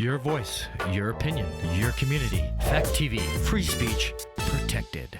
Your voice, your opinion, your community. Fact TV, free speech protected.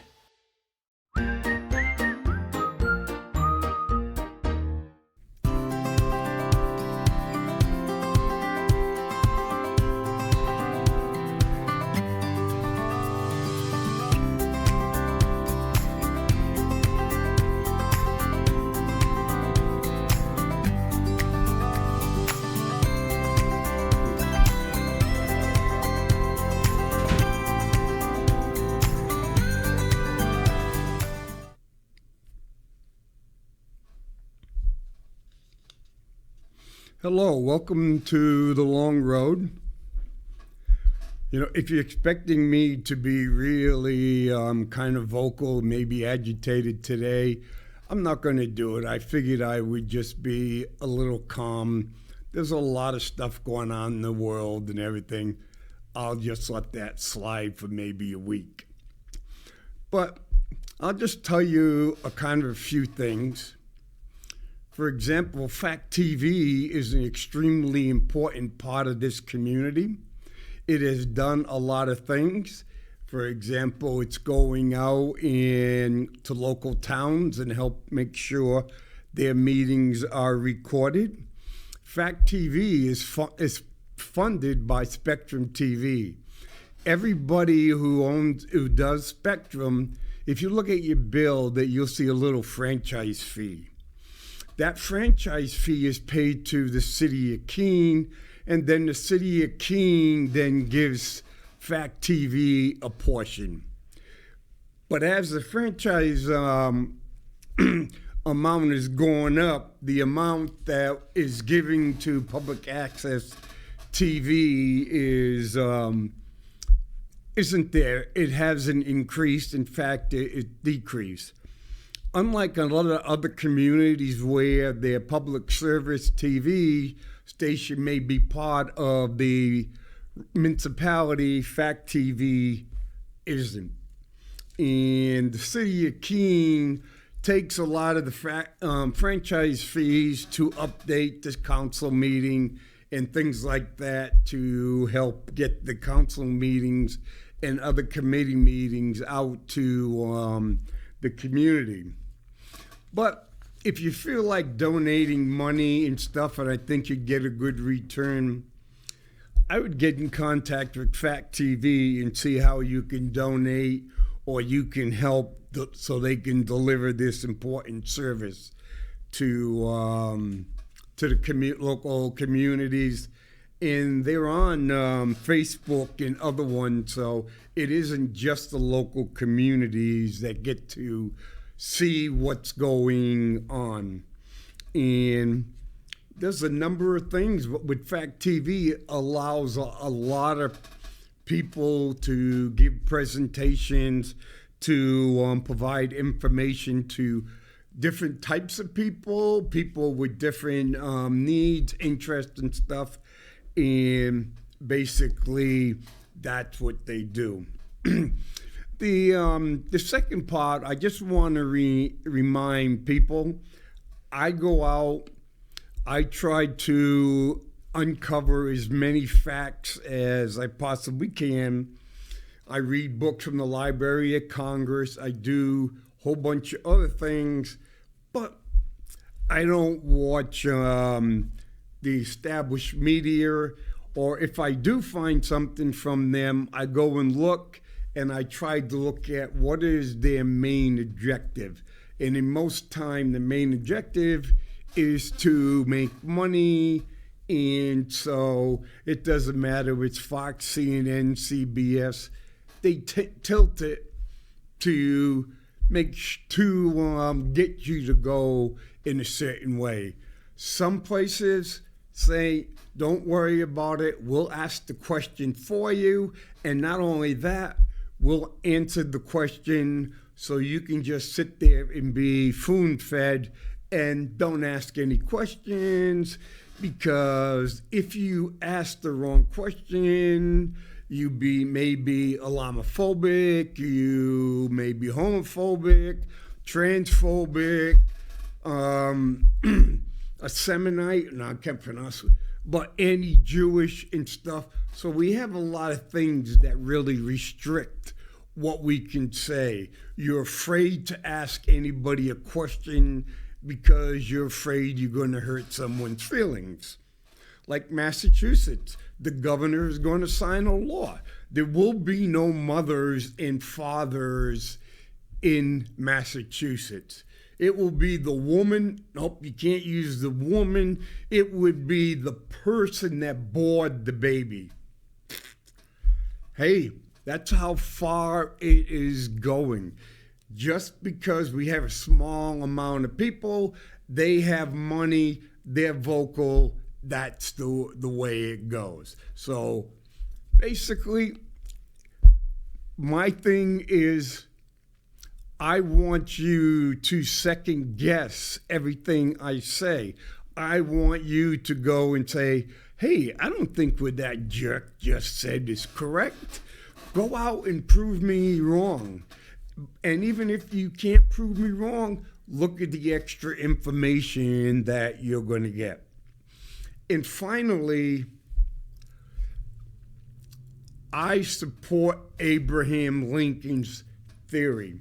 Hello, welcome to The Long Road. If you're expecting me to be really kind of vocal, maybe agitated today, I'm not going to do it. I figured I would just be a little calm. There's a lot of stuff going on in the world and everything. I'll just let that slide for maybe a week. But I'll just tell you a few things. For example, Fact TV is an extremely important part of this community. It has done a lot of things. For example, it's going out to local towns and help make sure their meetings are recorded. Fact TV is funded by Spectrum TV. Everybody who does Spectrum, if you look at your bill, that you'll see a little franchise fee. That franchise fee is paid to the city of Keene, and then the city of Keene then gives Fact TV a portion. But as the franchise amount is going up, the amount that is giving to public access TV isn't there. It hasn't increased. In fact, it decreased. Unlike a lot of other communities where their public service TV station may be part of the municipality, Fact TV isn't. And the city of Keene takes a lot of the franchise fees to update this council meeting and things like that to help get the council meetings and other committee meetings out to the community. But if you feel like donating money and stuff, and I think you'd get a good return, I would get in contact with Fact TV and see how you can donate or you can help so they can deliver this important service to the local communities. And they're on Facebook and other ones, so it isn't just the local communities that get to see what's going on. And there's a number of things with Fact TV. Allows a lot of people to give presentations, to provide information to different types of people with different needs, interests, and stuff. And basically, that's what they do. The second part, I just want to remind people, I go out, I try to uncover as many facts as I possibly can. I read books from the Library of Congress. I do a whole bunch of other things, but I don't watch the established media, or if I do find something from them, I go and look. And I tried to look at what is their main objective. And in most time, the main objective is to make money. And so it doesn't matter if it's Fox, CNN, CBS. They tilt it to get you to go in a certain way. Some places say, don't worry about it. We'll ask the question for you. And not only that, we'll answer the question so you can just sit there and be spoon-fed and don't ask any questions, because if you ask the wrong question, you may be Islamophobic, you may be homophobic, transphobic, a Seminite, no, I can't pronounce it, but anti-Jewish and stuff. So we have a lot of things that really restrict what we can say. You're afraid to ask anybody a question because you're afraid you're going to hurt someone's feelings. Like Massachusetts, the governor is going to sign a law. There will be no mothers and fathers in Massachusetts. It will be the woman. Nope, you can't use the woman. It would be the person that bore the baby. Hey, that's how far it is going. Just because we have a small amount of people, they have money, they're vocal, that's the way it goes. So basically, my thing is, I want you to second guess everything I say. I want you to go and say, hey, I don't think what that jerk just said is correct. Go out and prove me wrong. And even if you can't prove me wrong, look at the extra information that you're going to get. And finally, I support Abraham Lincoln's theory.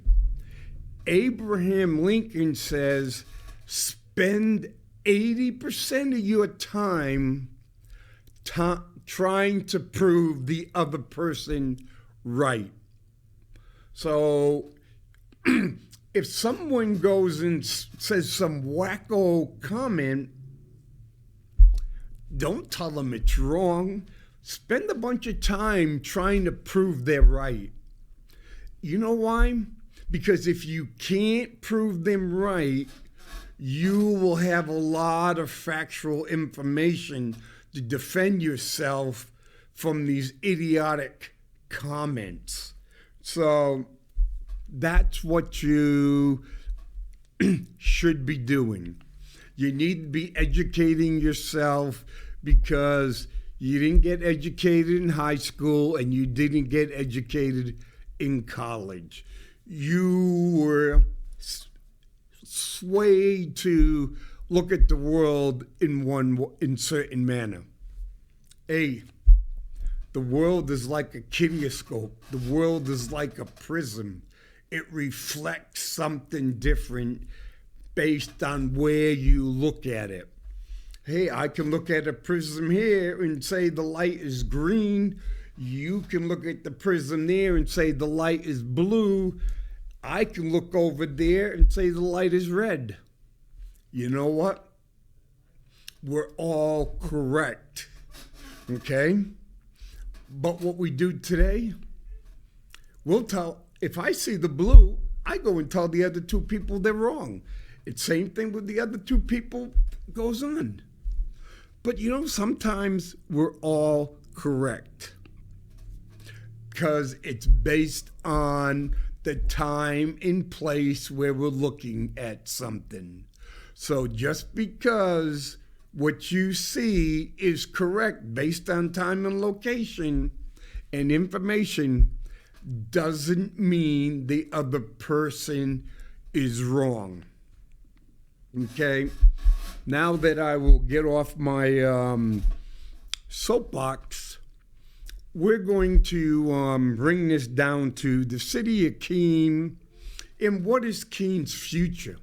Abraham Lincoln says, spend 80% of your time trying to prove the other person right. So if someone goes and says some wacko comment, don't tell them it's wrong. Spend a bunch of time trying to prove they're right. You know why? Because if you can't prove them right, you will have a lot of factual information to defend yourself from these idiotic comments. So that's what you should be doing. You need to be educating yourself because you didn't get educated in high school and you didn't get educated in college. You were swayed to look at the world in certain manner. Hey, the world is like a kaleidoscope. The world is like a prism. It reflects something different based on where you look at it. Hey, I can look at a prism here and say the light is green. You can look at the prism there and say the light is blue. I can look over there and say the light is red. You know what? We're all correct. Okay? But what we do today, we'll tell, if I see the blue, I go and tell the other two people they're wrong. It's same thing with the other two people goes on. But you know, sometimes we're all correct because it's based on the time and place where we're looking at something. So just because what you see is correct based on time and location and information doesn't mean the other person is wrong. Okay? Now that I will get off my soapbox, we're going to bring this down to the city of Keene and what is Keene's future?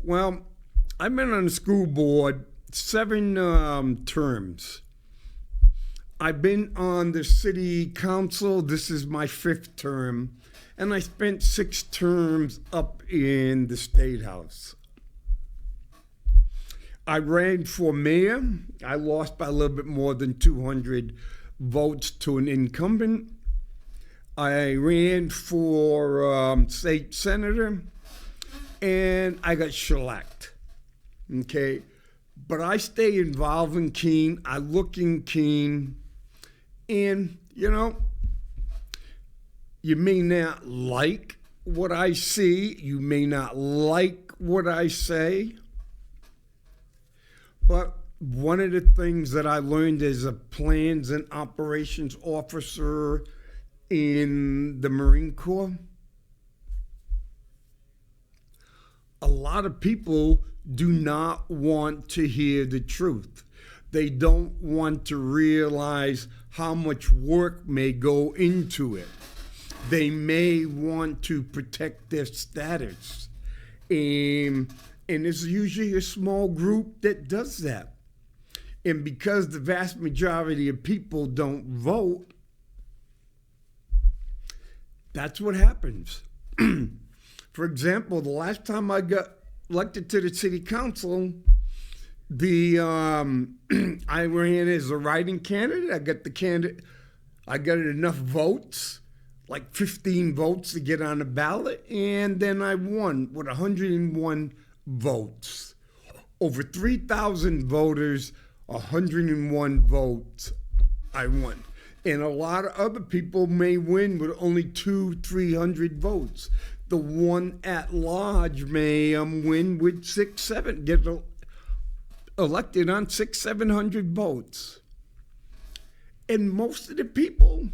Well, I've been on the school board 7 terms. I've been on the city council. This is my 5th term. And I spent 6 terms up in the State House. I ran for mayor. I lost by a little bit more than 200 votes to an incumbent. I ran for state senator, and I got shellacked. Okay, but I stay involved in Keene. I look in Keene, and you know, you may not like what I see. You may not like what I say. But one of the things that I learned as a plans and operations officer in the Marine Corps, a lot of people do not want to hear the truth. They don't want to realize how much work may go into it. They may want to protect their status. And it's usually a small group that does that. And because the vast majority of people don't vote, that's what happens. For example, the last time I got elected to the city council, I ran as a write-in candidate. I got enough votes, like 15 votes to get on the ballot, and then I won with 101 votes. Over 3,000 voters, 101 votes, I won. And a lot of other people may win with only 200-300 votes. The one at large may win with 600-700, get elected on 600-700 votes. And most of the people,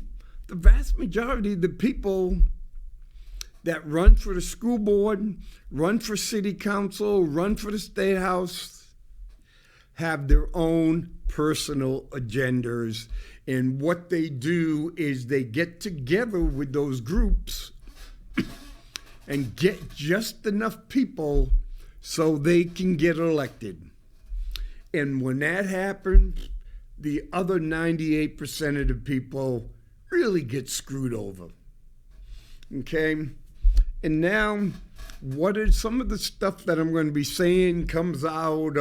the vast majority of the people that run for the school board, run for city council, run for the state house, have their own personal agendas. And what they do is they get together with those groups and get just enough people so they can get elected. And when that happens, the other 98% of the people really get screwed over. Okay? And now, what is some of the stuff that I'm going to be saying comes out,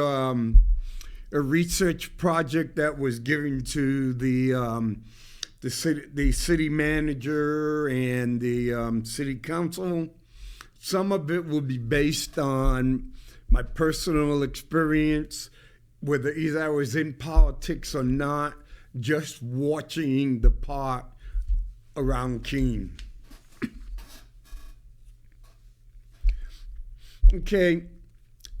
a research project that was given to the city manager and the city council. Some of it will be based on my personal experience, whether either I was in politics or not, just watching the part around Keene. Okay,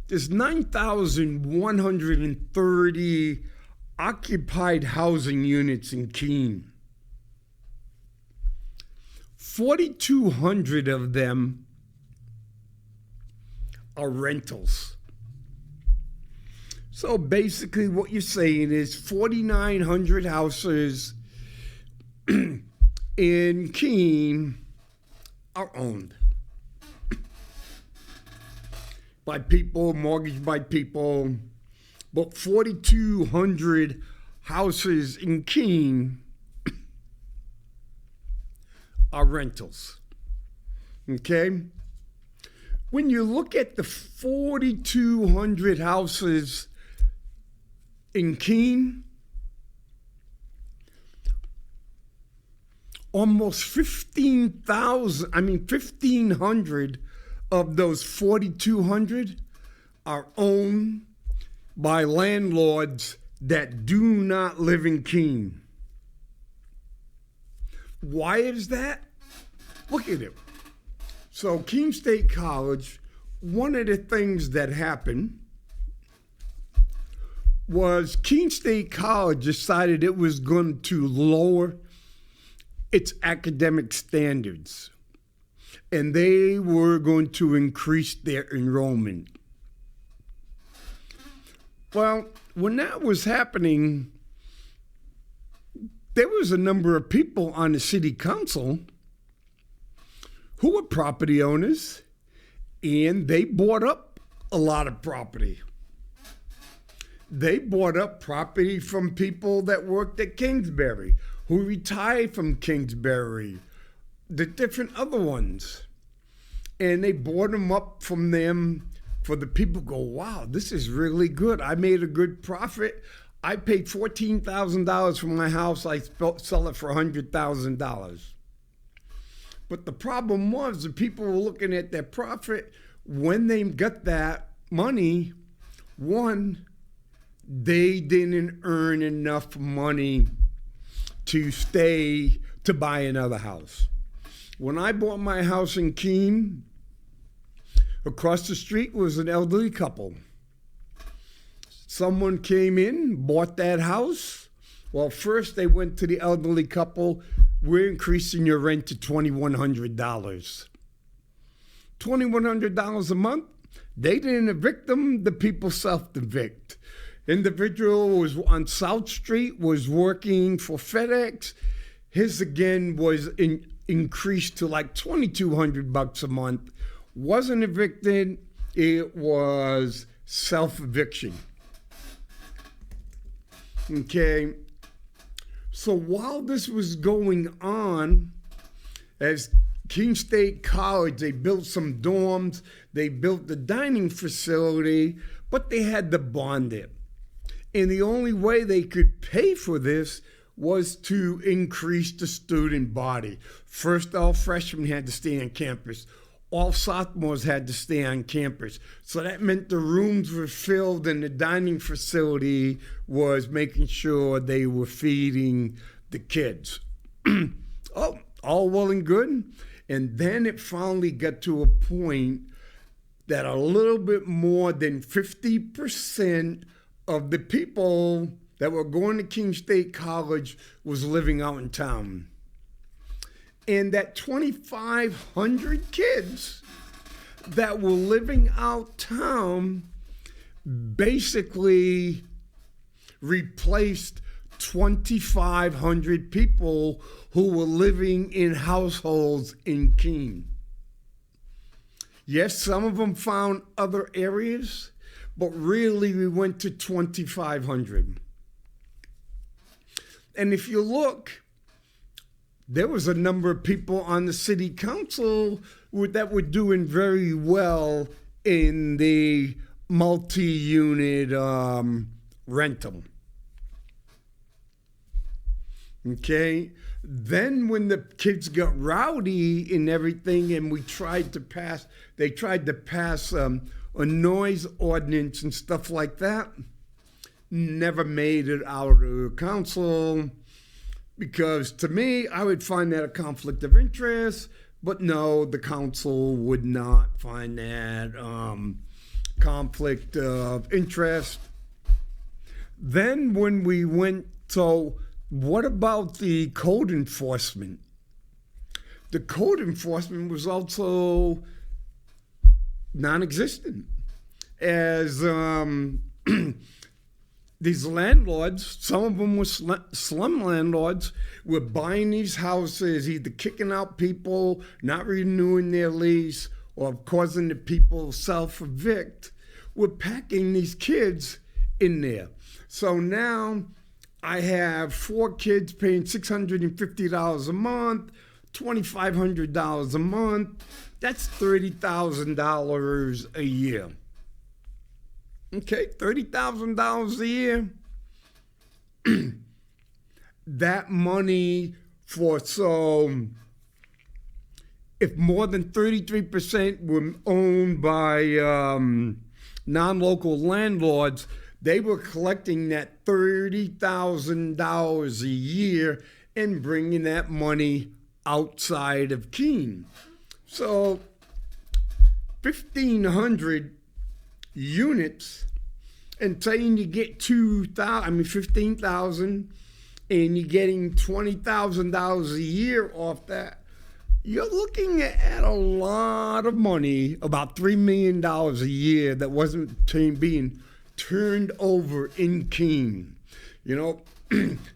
there's 9,130 occupied housing units in Keene. 4,200 of them are rentals. So basically what you're saying is 4,900 houses in Keene are owned by people, mortgaged by people, but 4,200 houses in Keene are rentals. Okay? When you look at the 4,200 houses in Keene, almost 1,500 of those 4,200 are owned by landlords that do not live in Keene. Why is that? Look at it. So Keene State College, one of the things that happened was Keene State College decided it was going to lower its academic standards, and they were going to increase their enrollment. Well, when that was happening, there was a number of people on the city council who were property owners, and they bought up a lot of property. They bought up property from people that worked at Kingsbury, who retired from Kingsbury, the different other ones. And they bought them up from them for the people go, wow, this is really good. I made a good profit. I paid $14,000 for my house. I sell it for $100,000. But the problem was the people were looking at their profit. When they got that money, one, they didn't earn enough money to buy another house. When I bought my house in Keene, across the street was an elderly couple. Someone came in, bought that house. Well, first they went to the elderly couple, we're increasing your rent to $2,100. $2,100 a month. They didn't evict them, the people self-evict. individual was on South Street, was working for FedEx. His again was increased to like $2,200 a month. Wasn't evicted. It was self-eviction. Okay. So while this was going on, as Keene State College, they built some dorms, they built the dining facility, but they had to bond it. And the only way they could pay for this was to increase the student body. First, all freshmen had to stay on campus. All sophomores had to stay on campus. So that meant the rooms were filled and the dining facility was making sure they were feeding the kids. Oh, all well and good. And then it finally got to a point that a little bit more than 50% of the people that were going to Keene State College was living out in town. And that 2,500 kids that were living out town basically replaced 2,500 people who were living in households in Keene. Yes, some of them found other areas, but really we went to 2,500. And if you look, there was a number of people on the city council that were doing very well in the multi-unit rental. Okay? Then when the kids got rowdy and everything, and they tried to pass a noise ordinance and stuff like that, never made it out of the council, because to me, I would find that a conflict of interest, but no, the council would not find that conflict of interest. Then when we went, so what about the code enforcement? The code enforcement was also non-existent, as these landlords, some of them were slum landlords, were buying these houses, either kicking out people, not renewing their lease, or causing the people self-evict, were packing these kids in there. So now I have 4 kids paying $650 a month, $2,500 a month. That's $30,000 a year. Okay, $30,000 a year. That money so if more than 33% were owned by non-local landlords, they were collecting that $30,000 a year and bringing that money outside of Keene. So 1,500 units, and saying you get 15,000, and you're getting $20,000 a year off that, you're looking at a lot of money, about $3 million a year that wasn't being turned over in Keene. You know,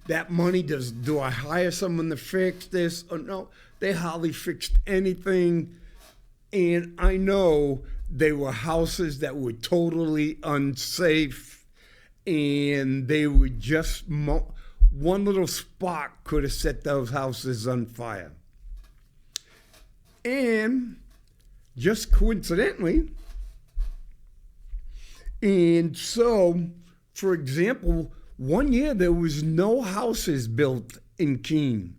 that money, do I hire someone to fix this? Or no, they hardly fixed anything. And I know they were houses that were totally unsafe, and they were just one little spark could have set those houses on fire. And just coincidentally, and so, for example, one year there was no houses built in Keene.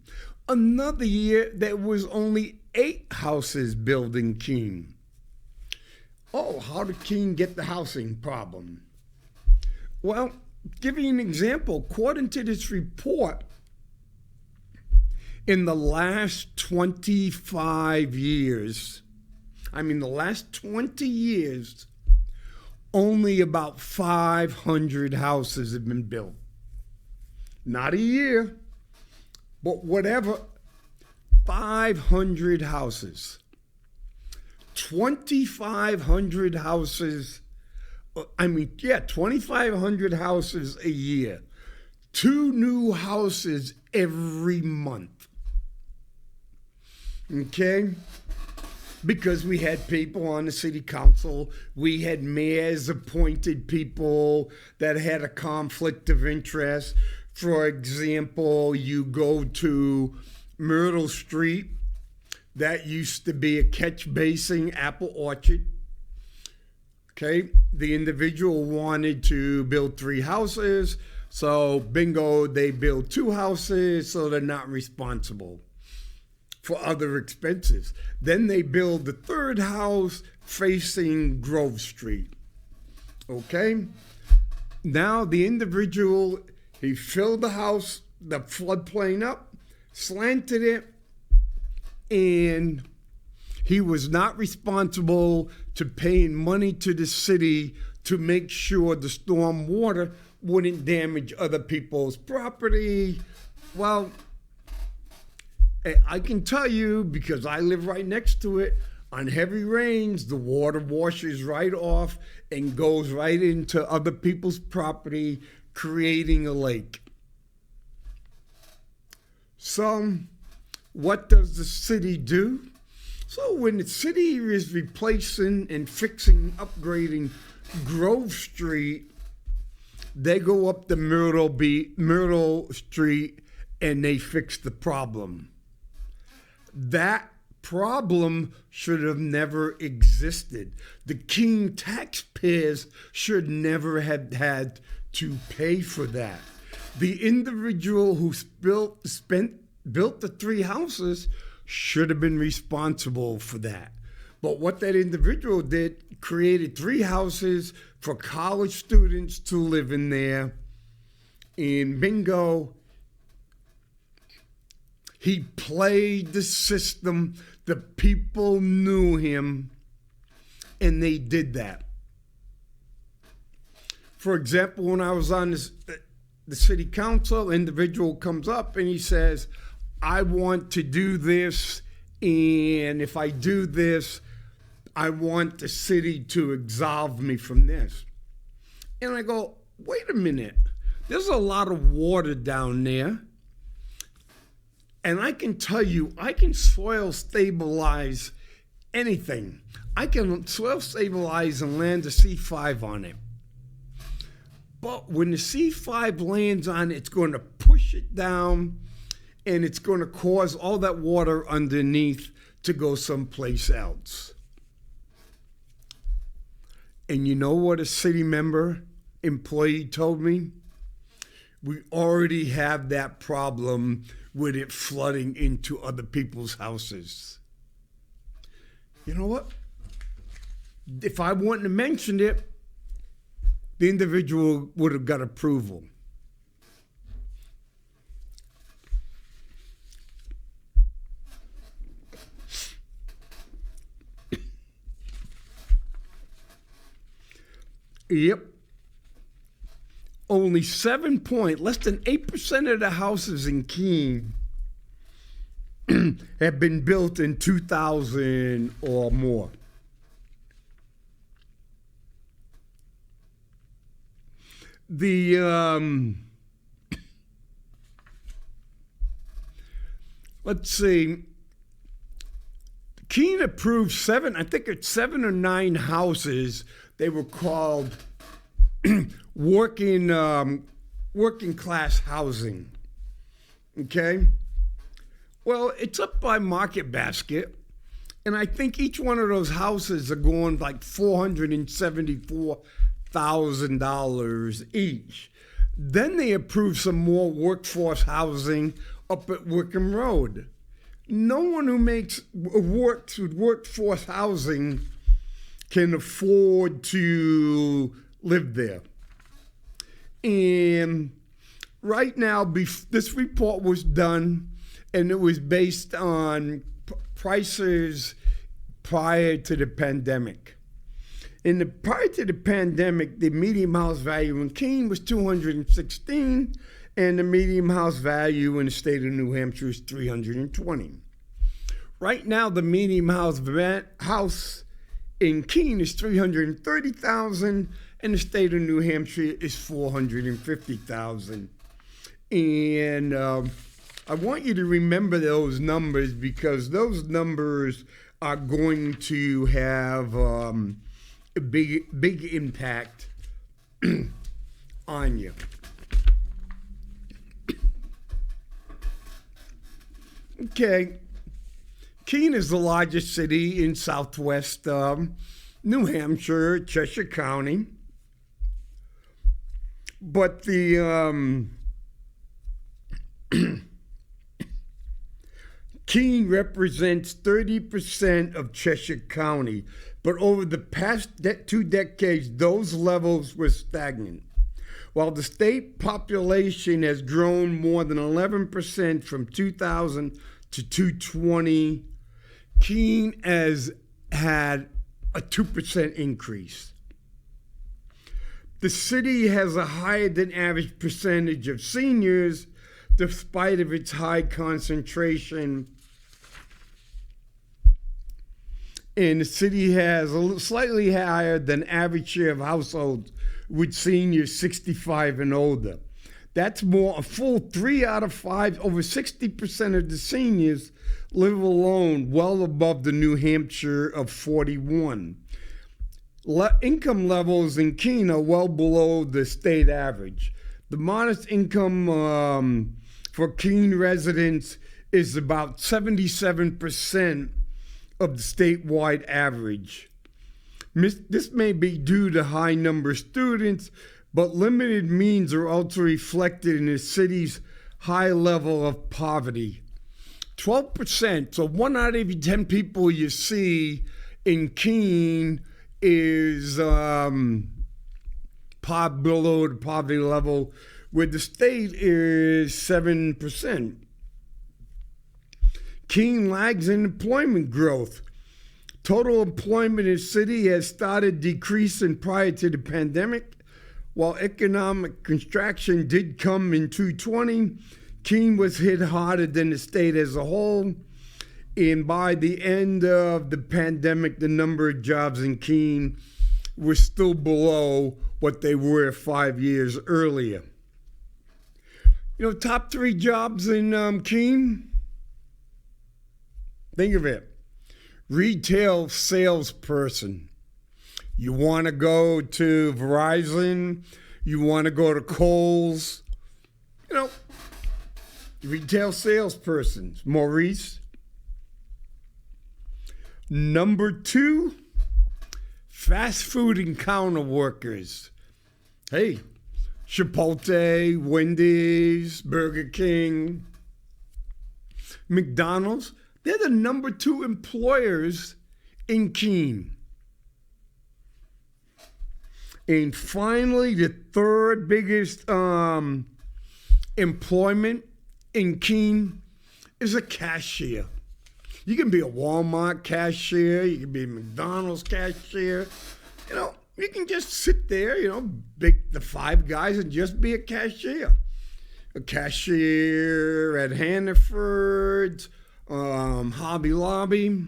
Another year there was only 8 houses built in Keene. Oh, how did Keene get the housing problem? Well, give you an example. According to this report, in the last 25 years, the last 20 years, only about 500 houses have been built. Not a year, but whatever, 500 houses. 2,500 houses Yeah, 2,500 houses a year. 2 new houses every month. Okay? Because we had people on the city council, we had mayors appointed people that had a conflict of interest. For example, you go to Myrtle Street, that used to be a catch basin apple orchard. Okay, the individual wanted to build 3 houses, so bingo, they build 2 houses, so they're not responsible for other expenses. Then they build the 3rd house facing Grove Street. Okay? Now the individual, he filled the house, the floodplain up, slanted it, and he was not responsible to paying money to the city to make sure the storm water wouldn't damage other people's property. Well, I can tell you, because I live right next to it, on heavy rains, the water washes right off and goes right into other people's property, creating a lake. So, what does the city do? So when the city is replacing and fixing, upgrading Grove Street, they go up to Myrtle Street and they fix the problem. That problem should have never existed. The Keene taxpayers should never have had to pay for that. The individual who built the 3 houses should have been responsible for that. But what that individual did, created 3 houses for college students to live in there. And bingo, he played the system. The people knew him, and they did that. For example, when I was on the city council, individual comes up and he says, I want to do this, and if I do this, I want the city to absolve me from this. And I go, wait a minute, there's a lot of water down there, and I can tell you, I can soil stabilize anything. I can soil stabilize and land a C5 on it. But when the C5 lands on it, it's going to push it down, and it's going to cause all that water underneath to go someplace else. And you know what a city member, employee told me? We already have that problem with it flooding into other people's houses. You know what? If I wouldn't have mentioned it, the individual would have got approval. Yep. Only less than 8% of the houses in Keene have been built in 2000 or more. Let's see. Keene approved 7 or 9 houses. They were called working class housing. Okay? Well, it's up by Market Basket, and I think each one of those houses are going like $474,000 each. Then they approved some more workforce housing up at Wickham Road. No one who works with workforce housing can afford to live there. And right now, this report was done, and it was based on prices prior to the pandemic. Prior to the pandemic, the median house value in Keene was $216, and the median house value in the state of New Hampshire is $320. Right now, the median house in Keene is 330,000, and the state of New Hampshire is 450,000. And I want you to remember those numbers because those numbers are going to have a big impact on you. Okay, Keene is the largest city in southwest New Hampshire, Cheshire County. But the Keene represents 30% of Cheshire County, but over the past 2 decades, those levels were stagnant. While the state population has grown more than 11% from 2000 to 2020, Keene has had a 2% increase. The city has a higher than average percentage of seniors despite of its high concentration. And the city has a slightly higher than average share of households with seniors 65 and older. That's a full 3 out of 5, over 60% of the seniors live alone, well above the New Hampshire of 41. Income levels in Keene are well below the state average. The modest income for Keene residents is about 77% of the statewide average. This may be due to high number of students, but limited means are also reflected in the city's high level of poverty. 12%, so 1 out of every 10 people you see in Keene is below the poverty level, where the state is 7%. Keene lags in employment growth. Total employment in the city has started decreasing prior to the pandemic. While economic contraction did come in 2020, Keene was hit harder than the state as a whole. And by the end of the pandemic, the number of jobs in Keene were still below what they were 5 years earlier. You know, top 3 jobs in Keene? Think of it. Retail salesperson. You want to go to Verizon, you want to go to Kohl's, you know, retail salespersons. Maurice. Number 2, fast food and counter workers. Hey, Chipotle, Wendy's, Burger King, McDonald's. They're the number 2 employers in Keene. And finally, the third biggest employment in Keene is a cashier. You can be a Walmart cashier, you can be a McDonald's cashier. You know, you can just sit there, you know, pick the 5 guys and just be a cashier. A cashier at Hannaford's, Hobby Lobby.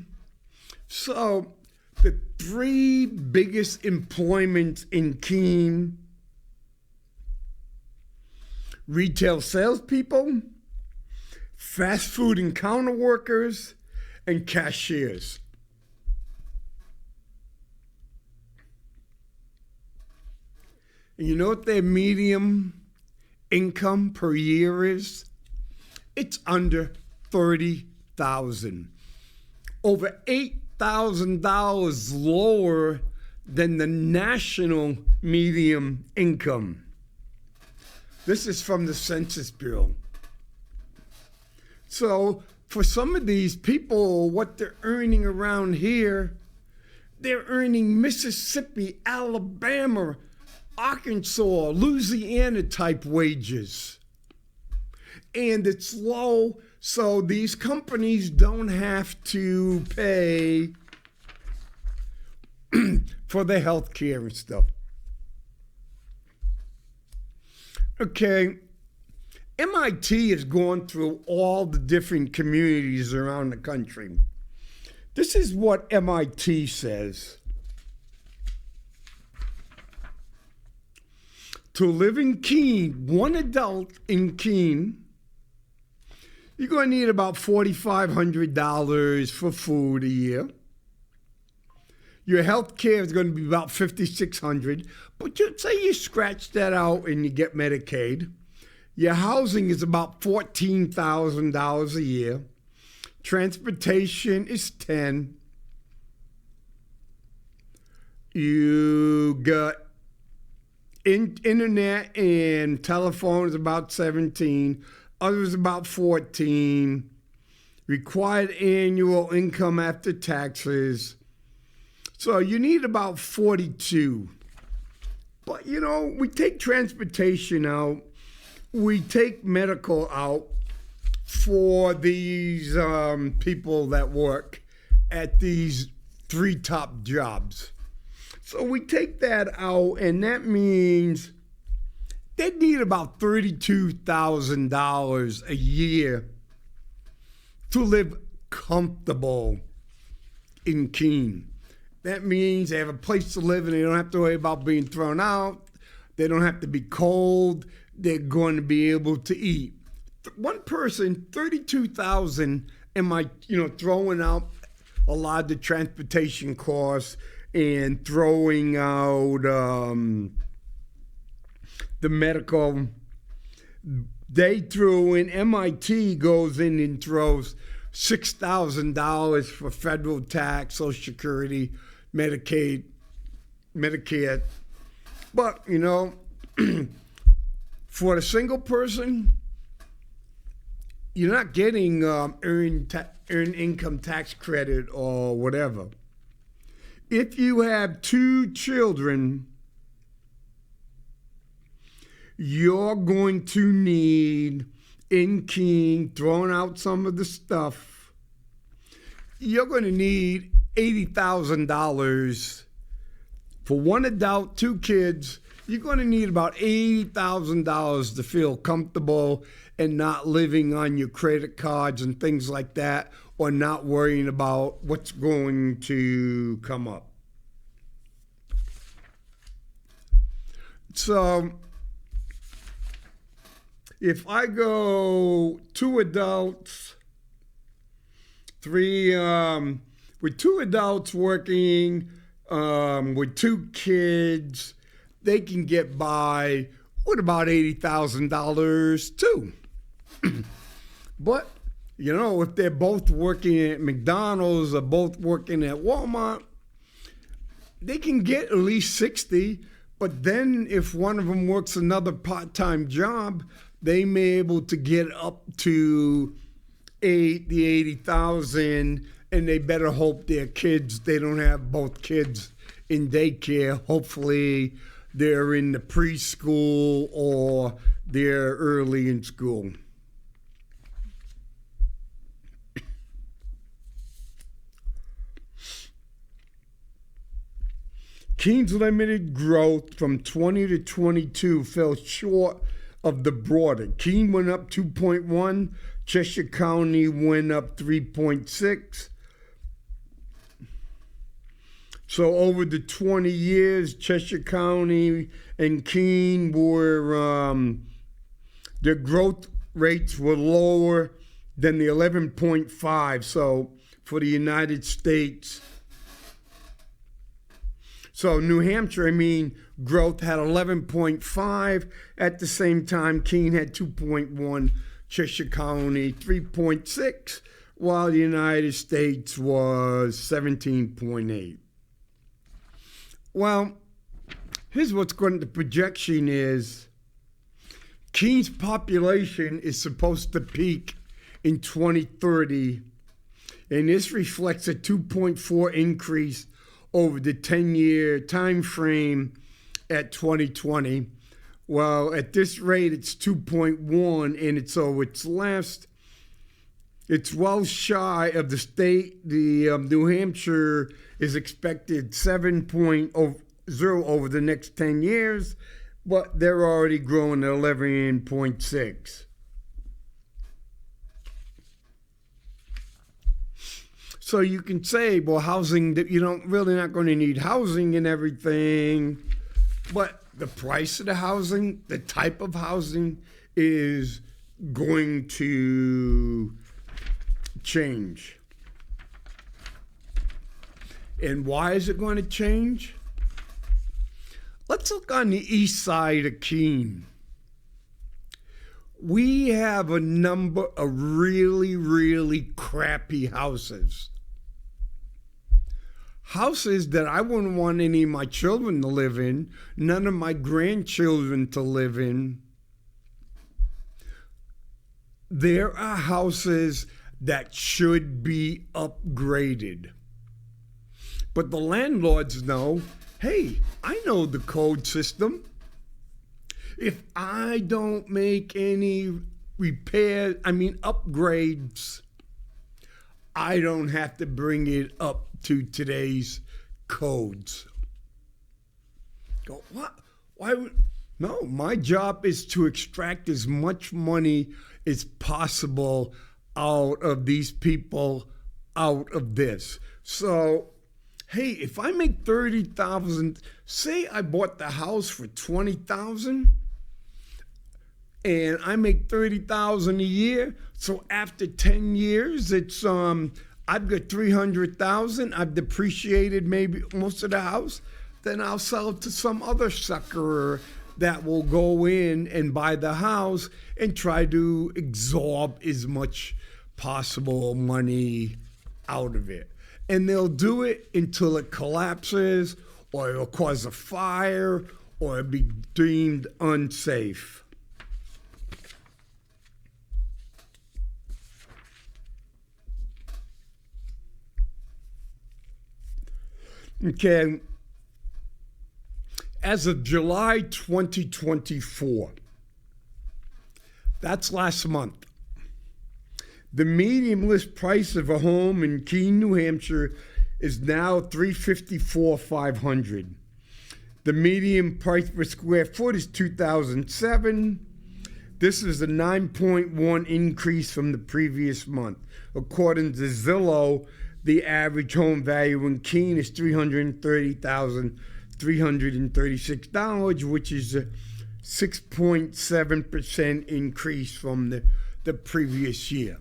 So the 3 biggest employments in Keene: retail salespeople, fast food and counter workers, and cashiers. And you know what their median income per year is? It's under $30,000. Over $8,000 lower than the national median income. This is from the Census Bureau. So for some of these people, what they're earning around here, they're earning Mississippi, Alabama, Arkansas, Louisiana type wages. And it's low, so these companies don't have to pay for their health care and stuff. Okay, MIT has gone through all the different communities around the country. This is what MIT says. to live in Keene, one adult in Keene, you're going to need about $4,500 for food a year. Your health care is going to be about $5,600, but just say you scratch that out and you get Medicaid. Your housing is about $14,000 a year. Transportation is $10,000. You got internet and telephone is about $17,000. Others about $14,000. Required annual income after taxes. So you need about $42,000. But we take transportation out. We take medical out for these people that work at these 3 top jobs. So we take that out, and that means they need about $32,000 a year to live comfortable in Keene. That means they have a place to live and they don't have to worry about being thrown out. They don't have to be cold. They're going to be able to eat. One person, $32,000, am I, throwing out a lot of the transportation costs and throwing out the medical. They threw in, MIT goes in and throws $6,000 for federal tax, Social Security, Medicaid, Medicare. But, for a single person, you're not getting earned income tax credit or whatever. If you have 2 children, you're going to need, in Keene, throwing out some of the stuff, you're going to need $80,000 for one adult, 2 kids. You're going to need about $80,000 to feel comfortable and not living on your credit cards and things like that, or not worrying about what's going to come up. So if I go 2 adults, 3, with 2 adults working, with 2 kids, they can get by with about $80,000 too. But, if they're both working at McDonald's or both working at Walmart, they can get at least 60. But then if one of them works another part-time job, they may be able to get up to the $80,000, and they better hope their kids, they don't have both kids in daycare. Hopefully they're in the preschool or they're early in school. Keene's limited growth from 20 to 22 fell short of the broader. Keene went up 2.1, Cheshire County went up 3.6. So over the 20 years, Cheshire County and Keene were, their growth rates were lower than the 11.5. So for the United States. So New Hampshire, growth had 11.5. At the same time, Keene had 2.1, Cheshire County 3.6, while the United States was 17.8. Well, here's what's going to, the projection is Keene's population is supposed to peak in 2030, and this reflects a 2.4 increase over the 10-year time frame at 2020. Well, at this rate, it's 2.1, and it's well shy of the state. The New Hampshire is expected 7.0 over the next 10 years, but they're already growing at 11.6. So you can say, well, housing, that you don't really not going to need housing and everything, but the price of the housing, the type of housing is going to change. And why is it going to change? Let's look on the east side of Keene. We have a number of really, really crappy houses. Houses that I wouldn't want any of my children to live in, none of my grandchildren to live in. There are houses that should be upgraded. But the landlords know, hey, I know the code system. If I don't make any upgrades, I don't have to bring it up to today's codes. Go, what? Why would? No, my job is to extract as much money as possible out of these people, out of this. So, hey, if I make $30,000, say I bought the house for $20,000, and I make $30,000 a year. So after 10 years, it's I've got $300,000. I've depreciated maybe most of the house. Then I'll sell it to some other sucker that will go in and buy the house and try to absorb as much possible money out of it. And they'll do it until it collapses, or it'll cause a fire, or it'll be deemed unsafe. Okay, as of July 2024, that's last month, the median list price of a home in Keene, New Hampshire is now $354,500. The median price per square foot is $2,007. This is a 9.1 increase from the previous month. According to Zillow, the average home value in Keene is $330,336, which is a 6.7% increase from the previous year.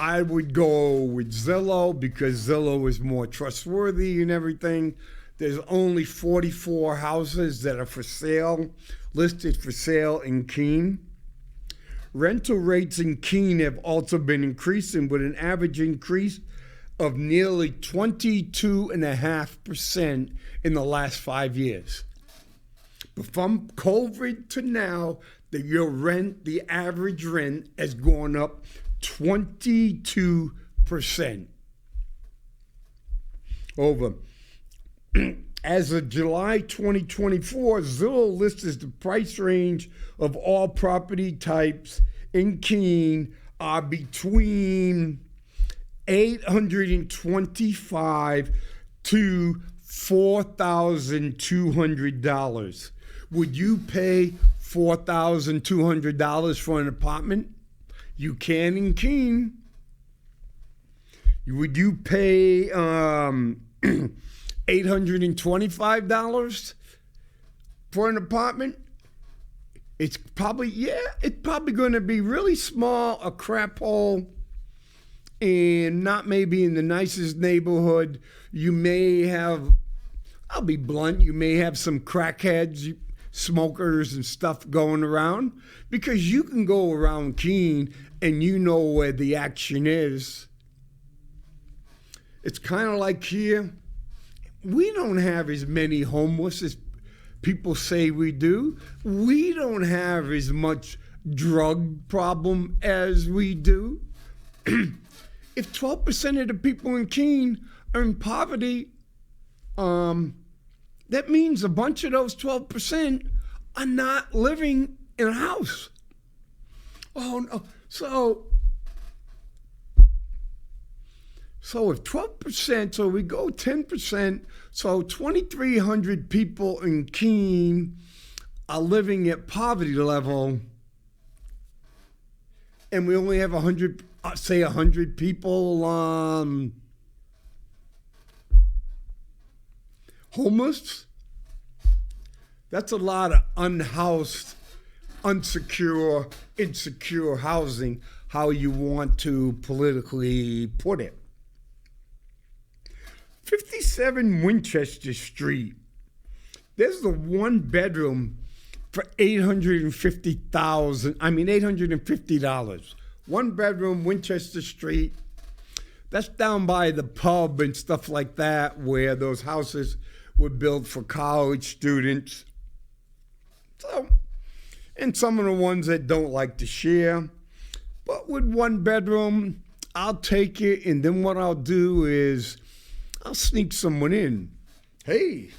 I would go with Zillow because Zillow is more trustworthy and everything. There's only 44 houses that are for sale, listed for sale in Keene. Rental rates in Keene have also been increasing, with an average increase of nearly 22.5% in the last 5 years. But from COVID to now, the average rent has gone up 22%. Over. As of July 2024, Zillow lists the price range of all property types in Keene are between $825 to $4,200. Would you pay $4,200 for an apartment? You can in Keene. Would you pay $825 for an apartment? It's probably going to be really small, a crap hole, and not maybe in the nicest neighborhood. You may have, I'll be blunt, you may have some crackheads, smokers and stuff going around, because you can go around Keene and you know where the action is. It's kind of like here. We don't have as many homeless as people say we do. We don't have as much drug problem as we do. If 12% of the people in Keene are in poverty, that means a bunch of those 12% are not living in a house. Oh no! So if 12%, so we go 10%, so 2,300 people in Keene are living at poverty level, and we only have 100 people homeless. That's a lot of unhoused, insecure housing, how you want to politically put it. 57 Winchester Street. There's the one bedroom for $850. One bedroom, Winchester Street. That's down by the pub and stuff like that, where those houses were built for college students. So, and some of the ones that don't like to share. But with one bedroom, I'll take it, and then what I'll do is I'll sneak someone in. Hey,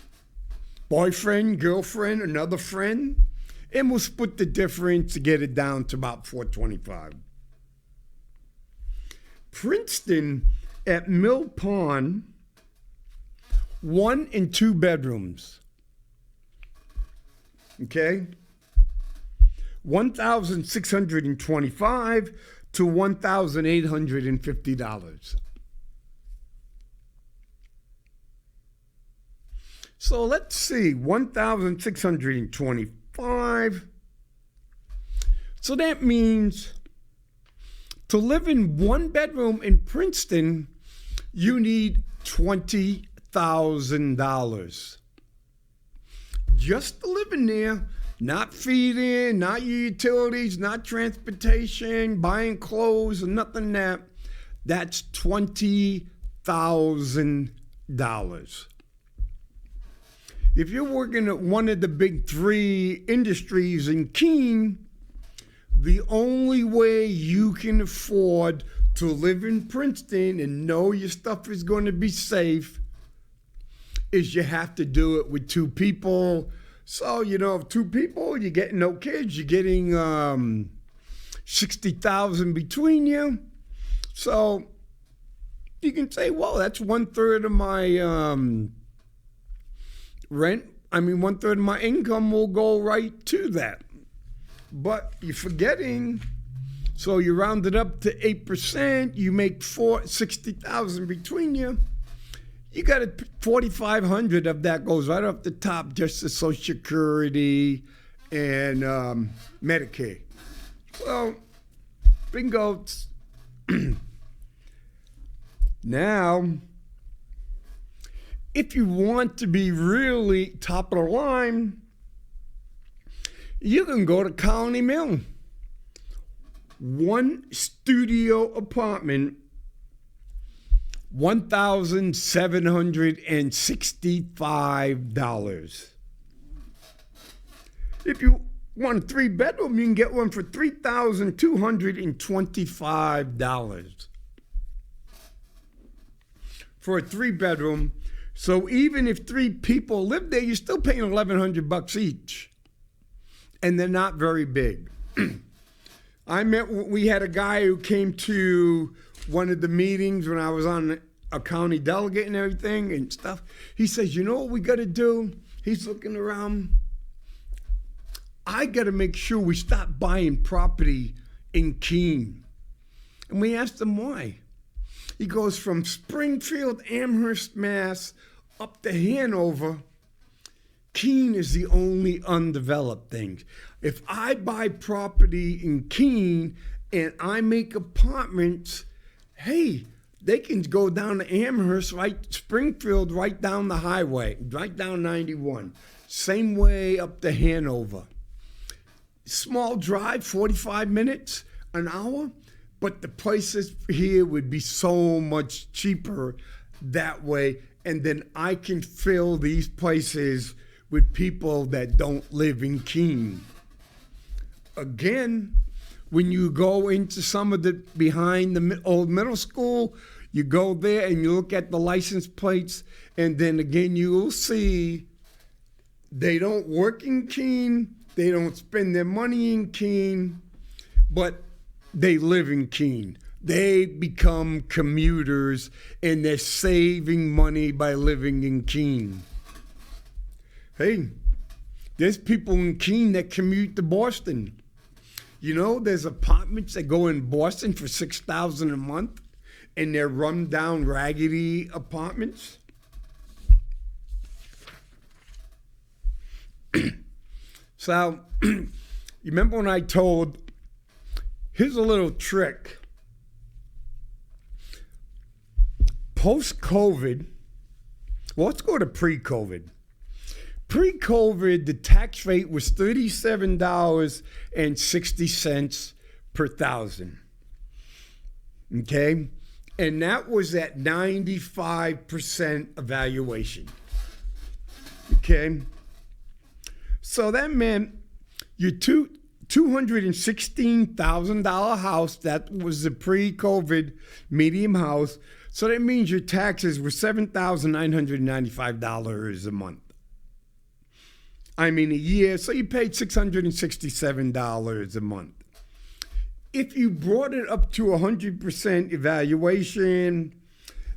boyfriend, girlfriend, another friend, and we'll split the difference to get it down to about $425. Princeton at Mill Pond, 1 and 2 bedrooms. Okay? $1,625 to $1,850. So let's see, $1,625. So that means to live in one bedroom in Princeton, you need $20,000. Just to live in there, not feeding, not your utilities, not transportation, buying clothes, or nothing that. That's $20,000. If you're working at one of the big 3 industries in Keene, the only way you can afford to live in Princeton and know your stuff is going to be safe is you have to do it with 2 people. So, you know, if 2 people, you're getting no kids, you're getting $60,000 between you. So you can say, well, that's 1/3 of my rent. I mean, 1/3 of my income will go right to that. But you're forgetting, so you round it up to 8%, you make $60,000 between you. You got $4,500 of that goes right off the top just to Social Security and Medicaid. Well, bingo. Now, if you want to be really top of the line, you can go to Colony Mill. 1 studio apartment, $1,765. If you want a 3-bedroom, you can get one for $3,225 for a 3-bedroom. So even if 3 people live there, you're still paying $1,100 each, and they're not very big. We had a guy who came to one of the meetings when I was on a county delegate and everything and stuff. He says, you know what we got to do? He's looking around. I got to make sure we stop buying property in Keene. And we asked him why. He goes from Springfield, Amherst, Mass, up to Hanover. Keene is the only undeveloped thing. If I buy property in Keene and I make apartments, hey, they can go down to Amherst, right, Springfield, right down the highway, right down 91. Same way up to Hanover. Small drive, 45 minutes, an hour, but the prices here would be so much cheaper that way. And then I can fill these places with people that don't live in Keene. Again, when you go into some of the behind the old middle school, you go there and you look at the license plates, and then again you will see they don't work in Keene, they don't spend their money in Keene, but they live in Keene. They become commuters and they're saving money by living in Keene. Hey, there's people in Keene that commute to Boston. You know, there's apartments that go in Boston for $6,000 a month, and they're run down, raggedy apartments. So, you remember when I told, here's a little trick. Post-COVID, well, let's go to pre-COVID. Pre-COVID, the tax rate was $37.60 per thousand. Okay? And that was at 95% evaluation. Okay? So that meant your $216,000 house, that was the pre-COVID medium house. So that means your taxes were $7,995 a month. I mean a year, so you paid $667 a month. If you brought it up to 100% evaluation,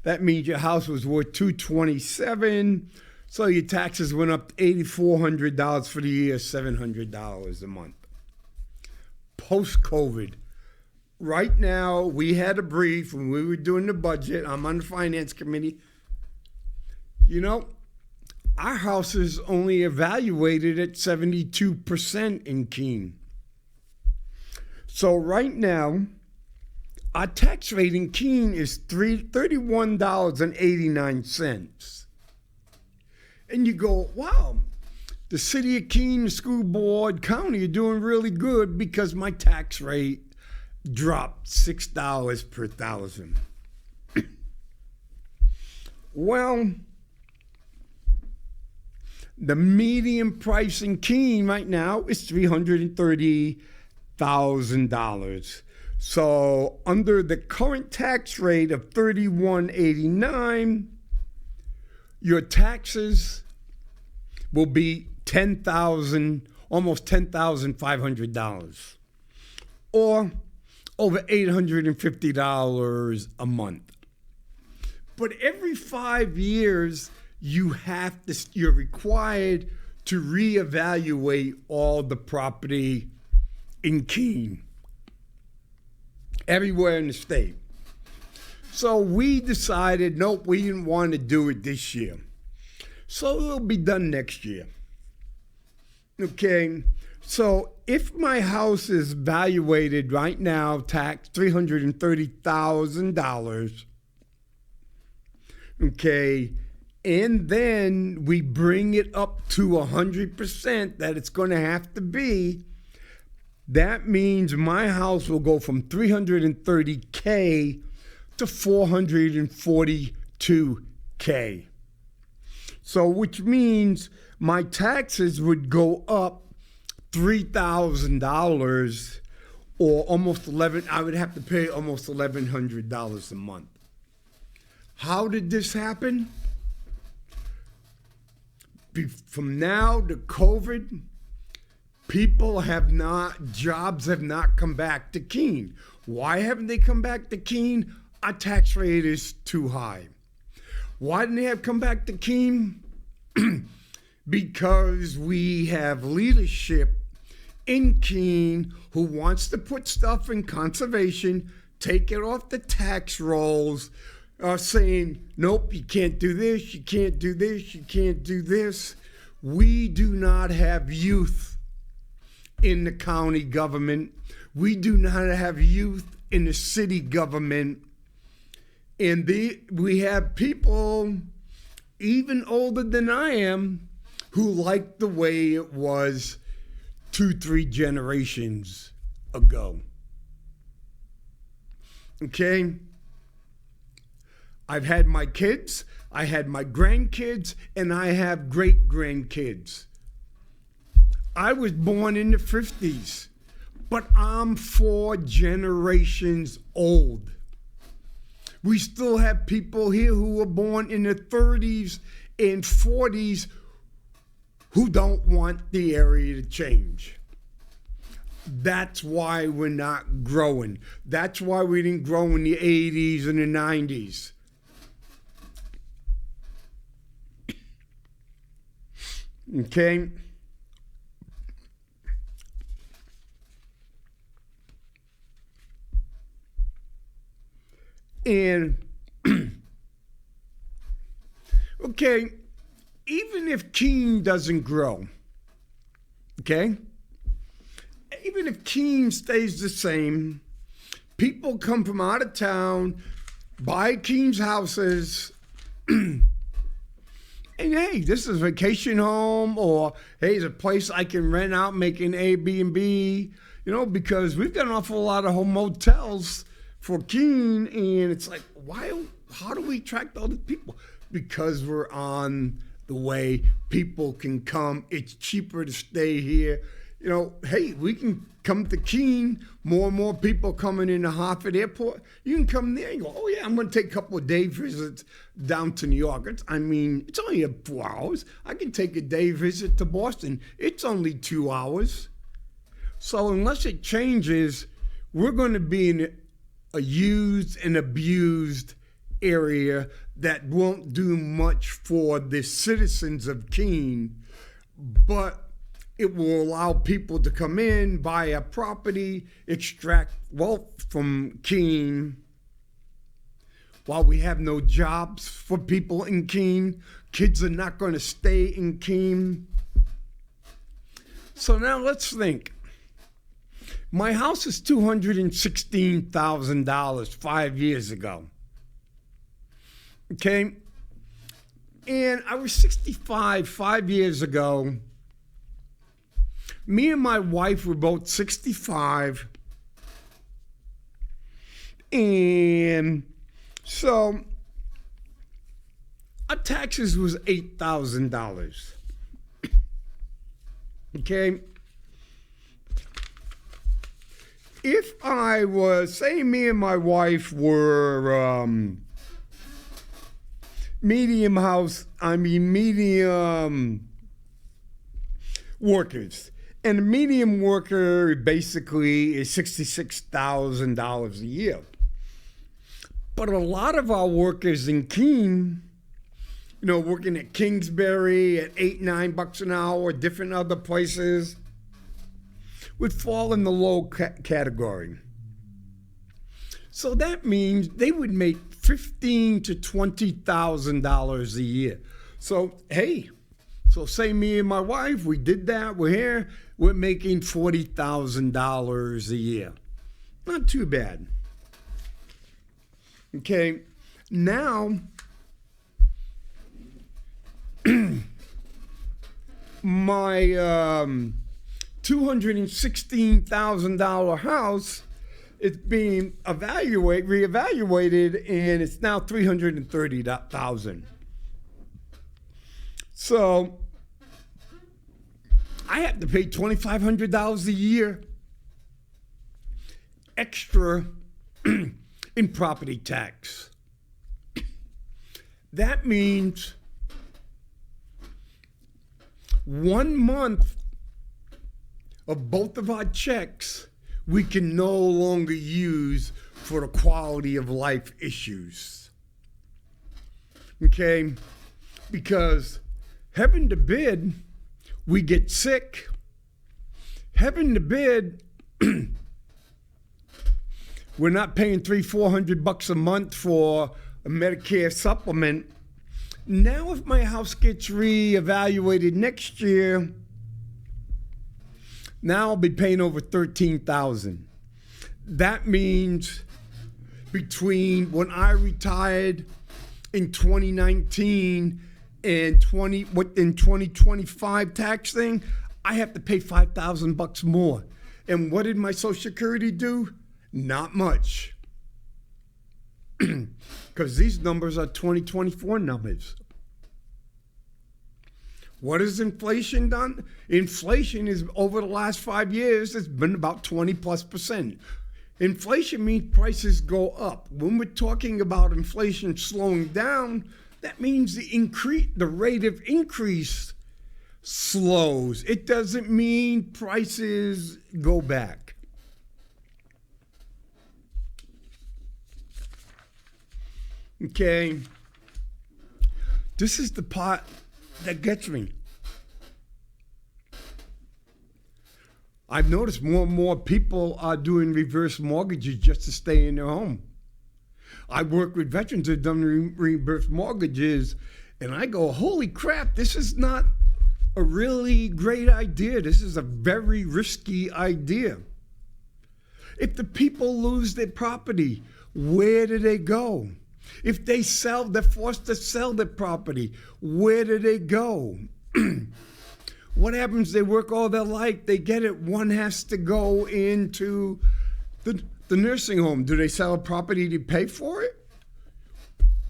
that means your house was worth $227,000, so your taxes went up $8,400 for the year, $700 a month. Post-COVID, right now, we had a brief when we were doing the budget. I'm on the finance committee. You know, our house is only evaluated at 72% in Keene. So right now, our tax rate in Keene is $31.89. And you go, wow, the city of Keene, the school board, county are doing really good because my tax rate dropped $6 per thousand. Well, the median price in Keene right now is $330,000. So under the current tax rate of $31.89, your taxes will be almost $10,500, or over $850 a month. But every 5 years, you're required to reevaluate all the property in Keene, everywhere in the state. So we decided, nope, we didn't want to do it this year. So it'll be done next year. Okay, so if my house is valuated right now, taxed $330,000, okay, and then we bring it up to 100% that it's going to have to be, that means my house will go from $330K to $442K. So which means my taxes would go up $3,000, or almost I would have to pay almost $1,100 a month. How did this happen? From now to COVID, jobs have not come back to Keene. Why haven't they come back to Keene? Our tax rate is too high. Why didn't they have come back to Keene? Because we have leadership in Keene who wants to put stuff in conservation, take it off the tax rolls, saying, nope, you can't do this, you can't do this, you can't do this. We do not have youth in the county government. We do not have youth in the city government. And we have people even older than I am who like the way it was 2-3 generations ago. Okay? I've had my kids, I had my grandkids, and I have great-grandkids. I was born in the 50s, but I'm 4 generations old. We still have people here who were born in the 30s and 40s who don't want the area to change. That's why we're not growing. That's why we didn't grow in the 80s and the 90s. Okay? And, okay, even if Keene doesn't grow, Okay? Even if Keene stays the same, people come from out of town, buy Keene's houses, and hey, this is a vacation home, or hey, it's a place I can rent out, make an Airbnb, because we've got an awful lot of home motels for Keene, and it's like, how do we attract all the people? Because we're on the way people can come. It's cheaper to stay here. Hey, we can come to Keene. More and more people coming into Hartford Airport. You can come there and go, oh yeah, I'm going to take a couple of day visits down to New York. It's only 4 hours. I can take a day visit to Boston. It's only 2 hours. So unless it changes, we're going to be in a used and abused area that won't do much for the citizens of Keene, but it will allow people to come in, buy a property, extract wealth from Keene. While we have no jobs for people in Keene, kids are not going to stay in Keene. So now let's think. My house is $216,000 5 years ago. Okay? And I was 65 5 years ago. Me and my wife were both 65. And so our taxes was $8,000. Okay? If I was, say me and my wife were medium workers. And a medium worker basically is $66,000 a year. But a lot of our workers in Keene, working at Kingsbury at $8-9 an hour, different other places, would fall in the low category. So that means they would make $15,000 to $20,000 a year. So, hey, say me and my wife, we did that, we're here, we're making $40,000 a year. Not too bad. Okay, now, my $216,000 house, it's being reevaluated, and it's now $330,000. So I have to pay $2,500 a year extra in property tax. That means 1 month of both of our checks we can no longer use for the quality of life issues. Okay? Because heaven forbid we get sick. Heaven forbid we're not paying $300-400 a month for a Medicare supplement. Now if my house gets reevaluated next year, now I'll be paying over $13,000. That means between when I retired in 2019 and 2025 tax thing, I have to pay $5,000 more. And what did my Social Security do? Not much. Because these numbers are 2024 numbers. What has inflation done? Inflation is, over the last 5 years, it's been about 20+%. Inflation means prices go up. When we're talking about inflation slowing down, that means the rate of increase slows. It doesn't mean prices go back. Okay, this is the part that gets me. I've noticed more and more people are doing reverse mortgages just to stay in their home. I work with veterans who have done reverse mortgages, and I go, holy crap, this is not a really great idea. This is a very risky idea. If the people lose their property, where do they go? If they're forced to sell their property, where do they go? What happens? They work all their life, they get it. One has to go into the nursing home. Do they sell a property to pay for it?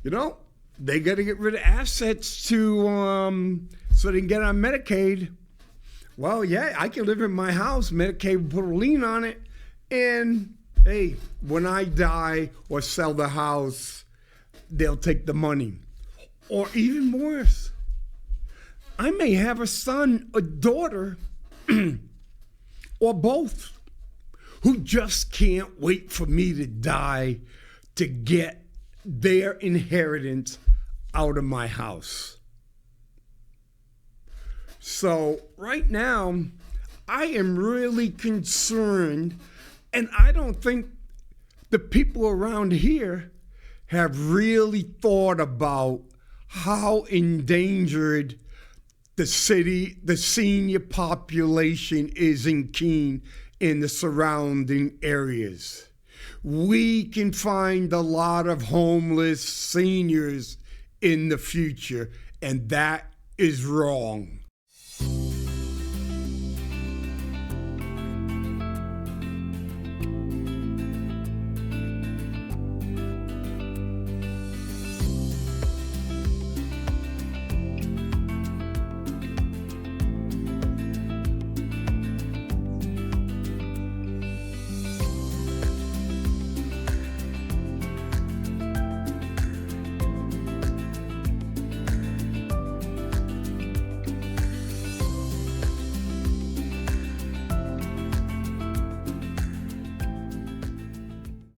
They got to get rid of assets to so they can get on Medicaid. Well, yeah, I can live in my house. Medicaid will put a lien on it. And, hey, when I die or sell the house, they'll take the money. Or even worse, I may have a son, a daughter, or both, who just can't wait for me to die to get their inheritance out of my house. So right now, I am really concerned, and I don't think the people around here have really thought about how endangered the senior population is in Keene and the surrounding areas. We can find a lot of homeless seniors in the future, and that is wrong.